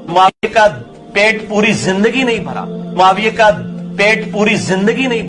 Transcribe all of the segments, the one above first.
मुआविया का पेट पूरी जिंदगी नहीं भरा, मुआविया का पेट पूरी जिंदगी नहीं।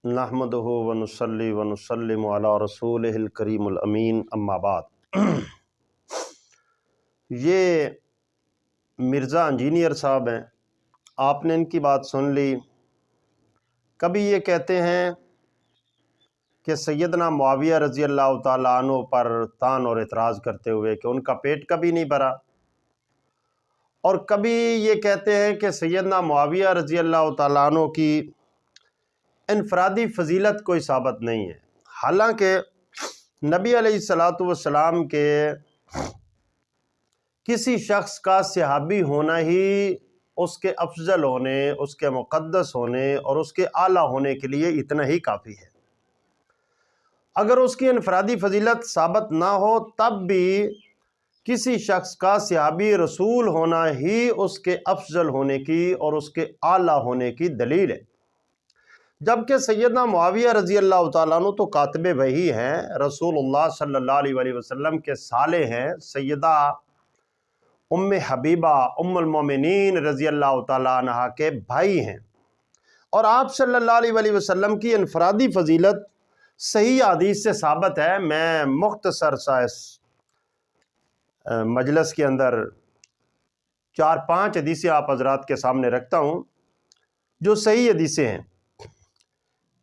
नहमदुहु व नुसल्ली व नुसल्लिमु अला रसूलिहिल करीमुल अमीन, अम्मा बाद। ये मिर्ज़ा इंजीनियर साहब हैं, आपने इनकी बात सुन ली। कभी ये कहते हैं कि सैयदना मुआविया रज़ी अल्लाह ताला अन्हु पर तान और एतराज़ करते हुए कि उनका पेट कभी नहीं भरा, और कभी ये कहते हैं कि सैयदना मुआविया रज़ी अल्लाह ताला अन्हु की इनफरादी फजीलत कोई साबित नहीं है। हालांकि नबी अलैहिस्सलातु वस्सलाम के किसी शख्स का सहाबी होना ही उसके अफजल होने, उसके मुक़द्दस होने और उसके आला होने के लिए इतना ही काफ़ी है। अगर उसकी इनफरादी फजीलत साबित ना हो तब भी किसी शख्स का सहाबी रसूल होना ही उसके अफजल होने की और उसके आला होने की दलील है। जबकि सैयदना मुआविया रज़ी अल्लाह ताला अन्हु तो कातिबे वही हैं, रसूलुल्लाह सल्लल्लाहु अलैहि वसल्लम के साले हैं, सैयदा उम्मे हबीबा उम्मुल मोमिनीन रज़ी अल्लाह ताला अन्हा के भाई हैं, और आप सल्लल्लाहु अलैहि वसल्लम की इनफरादी फजीलत सही हदीस से साबित है। मैं मुख्तसर सा इस मजलिस के अंदर 4-5 हदीसें आप हजरात के सामने रखता हूँ जो सही हदीसें हैं।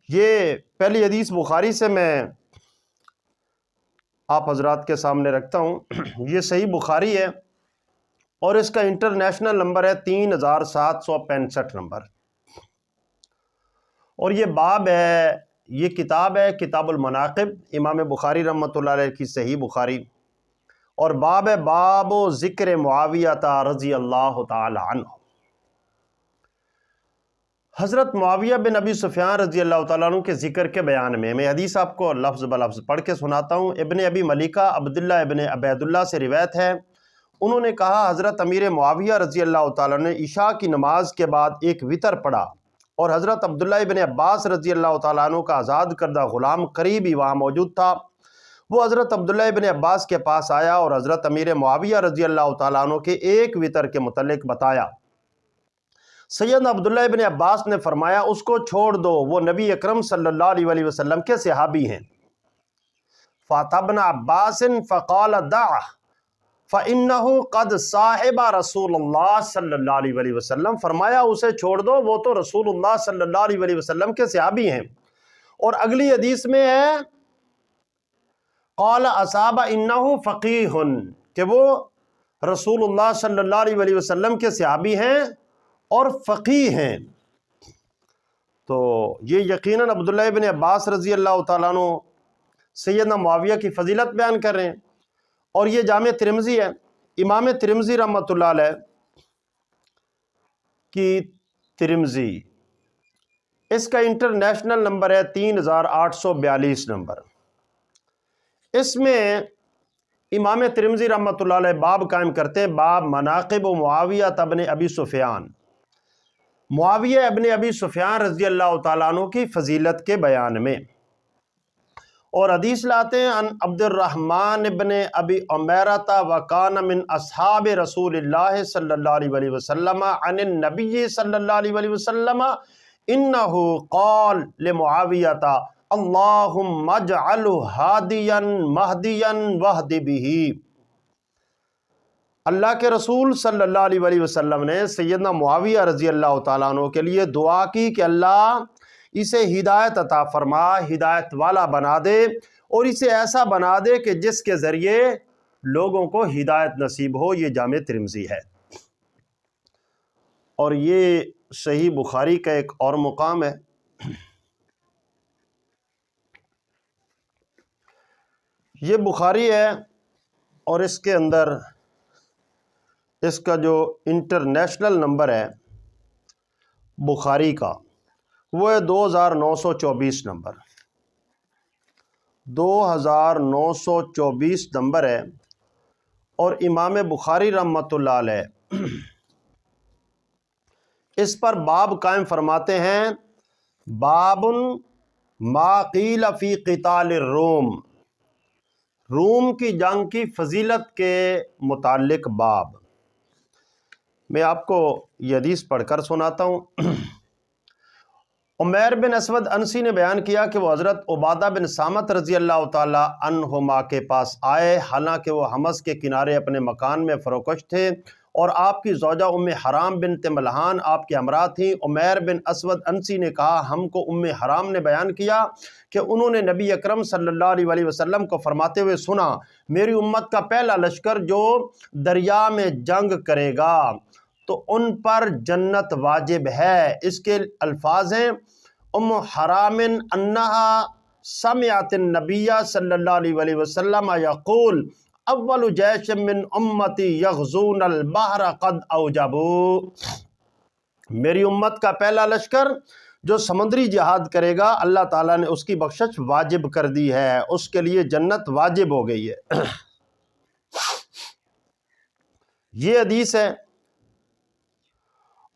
ये पहली हदीस बुखारी से मैं आप हजरात के सामने रखता हूँ। ये सही बुखारी है और इसका इंटरनेशनल नंबर है 3765 नंबर, और ये बाब है, ये किताब है किताबुल मनाक़िब, इमाम बुखारी रहमतुल्लाह अलैह की सही बुखारी, और बाब है बाबो ज़िक्र मुआविया रज़ी अल्लाह ताला अन्हु। हज़रत मुआविया बिन अबी सुफ़ियान रज़ी अल्लाह ताला अन्हु के ज़िक्र के बयान में मैं हदीस आपको लफ्ज़ ब लफ्ज़ पढ़ के सुनाता हूँ। इब्ने अबी मलिका अब्दुल्लाह इब्ने अबैदुल्लाह से रिवायत है, उन्होंने कहा हज़रत अमीर मुआविया रज़ी अल्लाह ताला ने इशा की नमाज के बाद एक वितर पढ़ा, और हज़रत अब्दुल्लाह इब्ने अब्बास रज़ी अल्लाह ताला अन्हु का आज़ाद करदा ग़ुलाम करीब ही वहाँ मौजूद था। वो हज़रत अब्दुल्लाह इब्ने अब्बास के पास आया और हज़रत अमीर मुआविया रज़ी अल्लाह ताला अन्हु के एक वितर के मुतल्लिक़ बताया। सैयद अब्दुल्लाह इब्ने अब्बास ने फरमाया, उसको छोड़ दो, वो नबी अकरम सल्लल्लाहु अलैहि वसल्लम के सहाबी हैं। फ़ातबना अब्बासिन फ़क़ाल दअ फ़इन्नहु क़द साहिबा रसूलुल्लाह सल्लल्लाहु अलैहि वसल्लम, फरमाया उसे छोड़ दो, वो तो रसूलुल्लाह सल्लल्लाहु अलैहि वसल्लम के सहाबी हैं। और अगली हदीस में है क़ाल असाबा इन्नहु फ़क़ीहुन, कि वो रसूलुल्लाह सल्लल्लाहु अलैहि वसल्लम के सहाबी हैं और फ़क़ीह हैं। तो ये यकीनन अब्दुल्लाह इब्ने अब्बास रज़ी अल्लाह ताला अन्हु सैयदना मुआविया की फ़जीलत बयान कर रहे हैं। और ये जामे तिरमिज़ी है, इमाम तिरमिज़ी रहमतुल्लाह अलैह की तिरमिज़ी, इसका इंटरनेशनल नंबर है 3842 नंबर। इसमें इमाम तिरमिज़ी रहमतुल्लाह अलैह बाब कायम करते हैं, बाब मनाक़िब मुआविया इब्ने अबी सुफ़ियान, मुआविया इब्ने अबी सुफ़ियान रज़ी अल्लाह ताला अन्हु की फ़जीलत के बयान में। और हदीस लाते हैं अन अब्दुर्रहमान इब्ने अबी उमैरता व कान मिन अस्हाब रसूलिल्लाह सल्लल्लाहु अलैहि वसल्लम अनिन नबी सल्लल्लाहु अलैहि वसल्लम इन्नहु क़ाल लिमुआवियता अल्लाहुम्मा अजअलहु हादियन महदियन वहदि बिही। अल्लाह के रसूल सल्लल्लाहु अलैहि वसल्लम ने सैयदना मुआविया रज़ी अल्लाह ताला अन्हु के लिए दुआ की कि अल्लाह इसे हिदायत अता फरमा, हिदायत वाला बना दे, और इसे ऐसा बना दे कि जिसके ज़रिए लोगों को हिदायत नसीब हो। ये जामे तिरमिज़ी है, और ये सही बुखारी का एक और मुकाम है। ये बुखारी है और इसके अंदर इसका जो इंटरनेशनल नंबर है बुखारी का वो है 2924 नंबर, 2924 नंबर है। और इमाम बुखारी रहमतुल्लाह अलैह इस पर बाब कायम फरमाते हैं, बाबुन मा क़ील फ़ी क़िताल रोम, रूम की जंग की फजीलत के मुतालिक बाब। میں آپ کو یہ حدیث پڑھ کر سناتا ہوں۔ عمیر بن اسود انسی نے بیان کیا کہ وہ حضرت عبادہ بن صامت رضی اللہ تعالیٰ عنہما کے پاس آئے، حالانکہ وہ حمص کے کنارے اپنے مکان میں فروکش تھے اور آپ کی زوجہ ام حرام بنت ملحان آپ کے ہمراہ تھیں۔ عمیر بن اسود انسی نے کہا، ہم کو ام حرام نے بیان کیا کہ انہوں نے نبی اکرم صلی اللہ علیہ وسلم کو فرماتے ہوئے سنا، میری امت کا پہلا لشکر جو دریا میں جنگ کرے گا تو ان پر جنت واجب ہے۔ اس کے الفاظ ہیں، ام حرام انہا سمعت النبی صلی اللہ علیہ وسلم یقول اول جیش من امتی یغزون البحر قد اوجبوا، میری امت کا پہلا لشکر جو سمندری جہاد کرے گا اللہ تعالیٰ نے اس کی بخشش واجب کر دی ہے، اس کے لیے جنت واجب ہو گئی ہے۔ یہ حدیث ہے،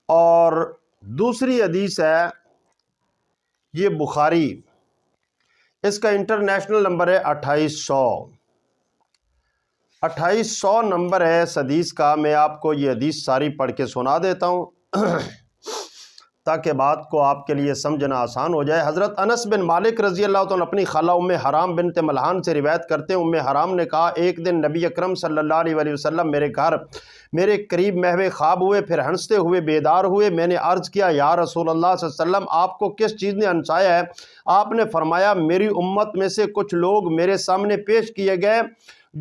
اور دوسری حدیث ہے یہ بخاری، اس کا انٹرنیشنل نمبر ہے 2800 نمبر ہے اس حدیث کا۔ میں آپ کو یہ حدیث ساری پڑھ کے سنا دیتا ہوں تاکہ بات کو آپ کے لیے سمجھنا آسان ہو جائے۔ حضرت انس بن مالک رضی اللہ عنہ اپنی خالہ ام حرام بنت ملحان سے روایت کرتے ہیں، ام حرام نے کہا، ایک دن نبی اکرم صلی اللہ علیہ وسلم میرے گھر میرے قریب محو خواب ہوئے، پھر ہنستے ہوئے بیدار ہوئے۔ میں نے عرض کیا، یا رسول اللہ صلی اللہ علیہ وسلم، آپ کو کس چیز نے ہنسایا ہے؟ آپ نے فرمایا، میری امت میں سے کچھ لوگ میرے سامنے پیش کیے گئے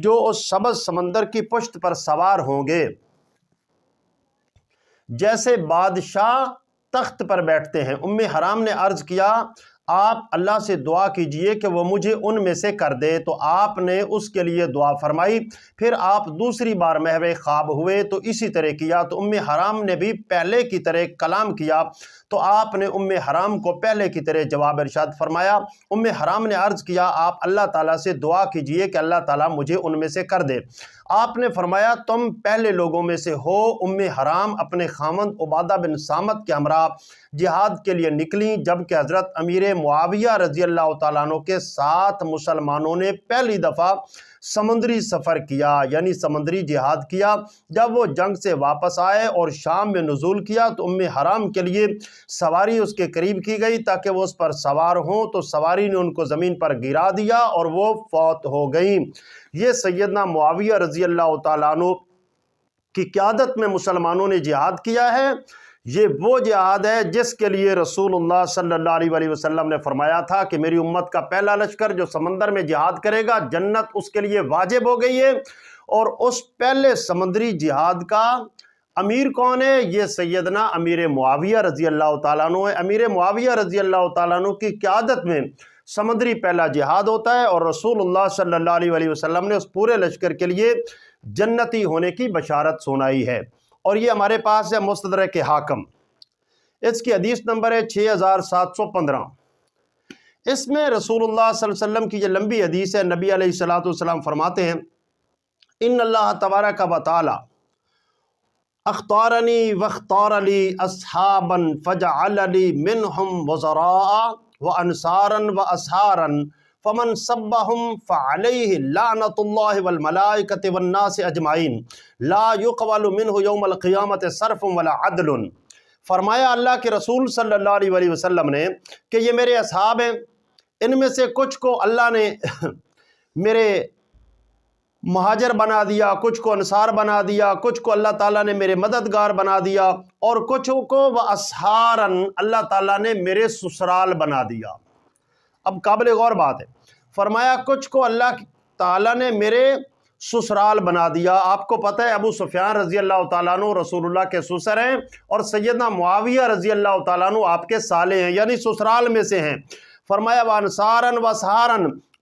جو اس سبز سمندر کی پشت پر سوار ہوں گے، جیسے بادشاہ تخت پر بیٹھتے ہیں۔ ام حرام نے عرض کیا، آپ اللہ سے دعا کیجئے کہ وہ مجھے ان میں سے کر دے، تو آپ نے اس کے لیے دعا فرمائی۔ پھر آپ دوسری بار محو خواب ہوئے تو اسی طرح کیا، تو ام حرام نے بھی پہلے کی طرح کلام کیا، تو آپ نے ام حرام کو پہلے کی طرح جواب ارشاد فرمایا۔ ام حرام نے عرض کیا، آپ اللہ تعالیٰ سے دعا کیجئے کہ اللہ تعالیٰ مجھے ان میں سے کر دے۔ آپ نے فرمایا، تم پہلے لوگوں میں سے ہو۔ ام حرام اپنے خاوند عبادہ بن صامت کے ہمراہ جہاد کے لیے نکلیں، جبکہ حضرت امیر معاویہ رضی اللہ تعالیٰ عنہ کے ساتھ مسلمانوں نے پہلی دفعہ سمندری سفر کیا، یعنی سمندری جہاد کیا۔ جب وہ جنگ سے واپس آئے اور شام میں نزول کیا تو ام حرام کے لیے سواری اس کے قریب کی گئی تاکہ وہ اس پر سوار ہوں، تو سواری نے ان کو زمین پر گرا دیا اور وہ فوت ہو گئیں۔ یہ سیدنا معاویہ رضی اللہ تعالیٰ عنہ کی قیادت میں مسلمانوں نے جہاد کیا ہے۔ یہ وہ جہاد ہے جس کے لیے رسول اللہ صلی اللہ علیہ وسلم نے فرمایا تھا کہ میری امت کا پہلا لشکر جو سمندر میں جہاد کرے گا جنت اس کے لیے واجب ہو گئی ہے۔ اور اس پہلے سمندری جہاد کا امیر کون ہے؟ یہ سیدنا امیر معاویہ رضی اللہ تعالیٰ عنہ ہے۔ امیر معاویہ رضی اللہ تعالیٰ عنہ کی قیادت میں سمندری پہلا جہاد ہوتا ہے، اور رسول اللہ صلی اللہ علیہ وسلم نے اس پورے لشکر کے لیے جنتی ہونے کی بشارت سنائی ہے۔ اور یہ ہمارے پاس ہے مستدرک حاکم، اس کی حدیث نمبر ہے 6715۔ اس میں رسول اللہ صلی اللہ علیہ وسلم کی یہ لمبی حدیث ہے۔ نبی علیہ الصلوۃ والسلام فرماتے ہیں، ان اللہ تبارک و تعالی اختارنی واختار لی اصحابا فجعل لی منہم وزراء وانصارا واسحارا فمن سبهم فعلیہ لعنت اللہ والملائکۃ والناس اجمعین لا يقبل منہ یوم القیامت صرف ولا عدل۔ فرمایا اللہ کے رسول صلی اللہ علیہ وسلم نے کہ یہ میرے اصحاب ہیں، ان میں سے کچھ کو اللہ نے میرے مہاجر بنا دیا، کچھ کو انصار بنا دیا، کچھ کو اللہ تعالیٰ نے میرے مددگار بنا دیا، اور کچھ کو واسحارا اللہ تعالیٰ نے میرے سسرال بنا دیا۔ اب قابل غور بات ہے، فرمایا کچھ کو اللہ تعالیٰ نے میرے سسرال بنا دیا۔ آپ کو پتہ ہے ابو سفیان رضی اللہ تعالیٰ عنہ رسول اللہ کے سسر ہیں، اور سیدنا معاویہ رضی اللہ تعالیٰ عنہ آپ کے سالے ہیں، یعنی سسرال میں سے ہیں۔ فرمایا وانصارا واسحارا،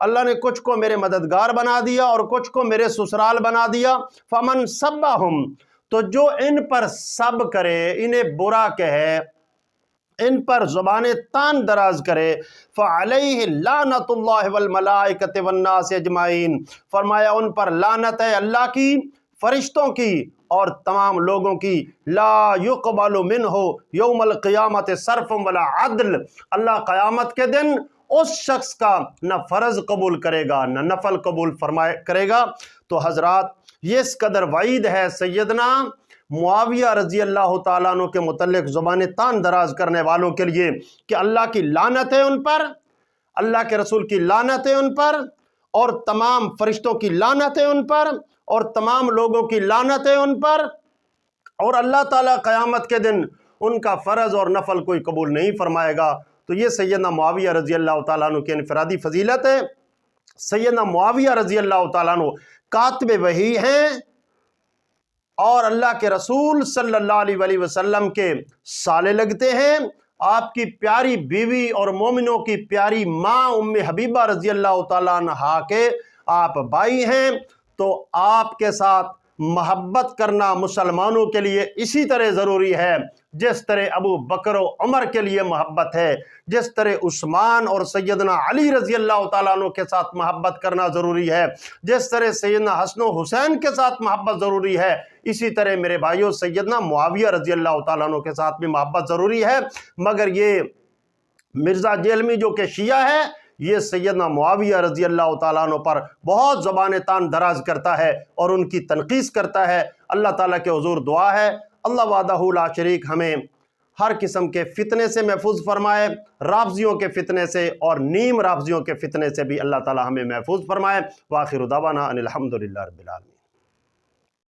اللہ نے کچھ کو میرے مددگار بنا دیا اور کچھ کو میرے سسرال بنا دیا۔ فمن سبہم، تو جو ان پر سب کرے، انہیں برا کہے، ان پر زبان تان دراز کرے، فعلیہ لعنت اللہ والملائکۃ والناس اجمعین، فرمایا ان پر لعنت ہے اللہ کی، فرشتوں کی اور تمام لوگوں کی۔ لا یقبل منہ یوم القیامت صرف ولا عدل، اللہ قیامت کے دن اس شخص کا نہ فرض قبول کرے گا نہ نفل قبول کرے گا۔ تو حضرات، یہ اس قدر وعید ہے سیدنا मुआविया रजी अल्लाह ताला अन्हु के मुतल्लिक ज़ुबान तान दराज करने वालों के लिए कि अल्लाह की लानत है उन पर, अल्लाह के रसूल की लानत है उन पर, और तमाम फरिश्तों की लानत है उन पर, और तमाम लोगों की लानत है उन पर, और अल्लाह ताला क़यामत के दिन उनका फ़र्ज़ और नफल कोई कबूल नहीं फरमाएगा। तो ये सैयदना मुआविया रजी अल्लाह ताला अन्हु की इनफरादी फजीलत है। सैयदना मुआविया रजी अल्लाह ताला अन्हु कातिब वही हैं और अल्लाह के रसूल सल्लल्लाहु अलैहि वसल्लम के साले लगते हैं। आपकी प्यारी बीवी और मोमिनों की प्यारी माँ उम्मे हबीबा रजी अल्लाह ताला अन्हा के आप भाई हैं। तो आपके साथ मोहब्बत करना मुसलमानों के लिए इसी तरह ज़रूरी है जिस तरह अबू बकर और उमर के लिए मोहब्बत है, जिस तरह उस्मान और सैयदना अली रज़ी अल्लाह ताला अन्हु के साथ मोहब्बत करना ज़रूरी है, जिस तरह सैयदना हसन और हुसैन के साथ मोहब्बत ज़रूरी है, इसी तरह मेरे भाइयों सैयदना मुआविया रज़ी अल्लाह ताला अन्हु के साथ भी मोहब्बत ज़रूरी है। मगर ये मिर्ज़ा जेलमी जो कि शिया है, ये सैयदना मुआविया रज़ी अल्लाह ताला अन्हु पर बहुत ज़बान तान दराज करता है और उनकी तनकीस करता है। अल्लाह ताला के हुज़ूर दुआ है अल्लाह वादहू ला शरीक हमें हर किस्म के फितने से महफूज फरमाए, राफ़ज़ियों के फितने से और नीम राफ़ज़ियों के फितने से भी अल्लाह ताला हमें महफूज फरमाए। व आखिरु दावाना अनिल हम्दुलिल्लाहि रब्बिल आलमीन।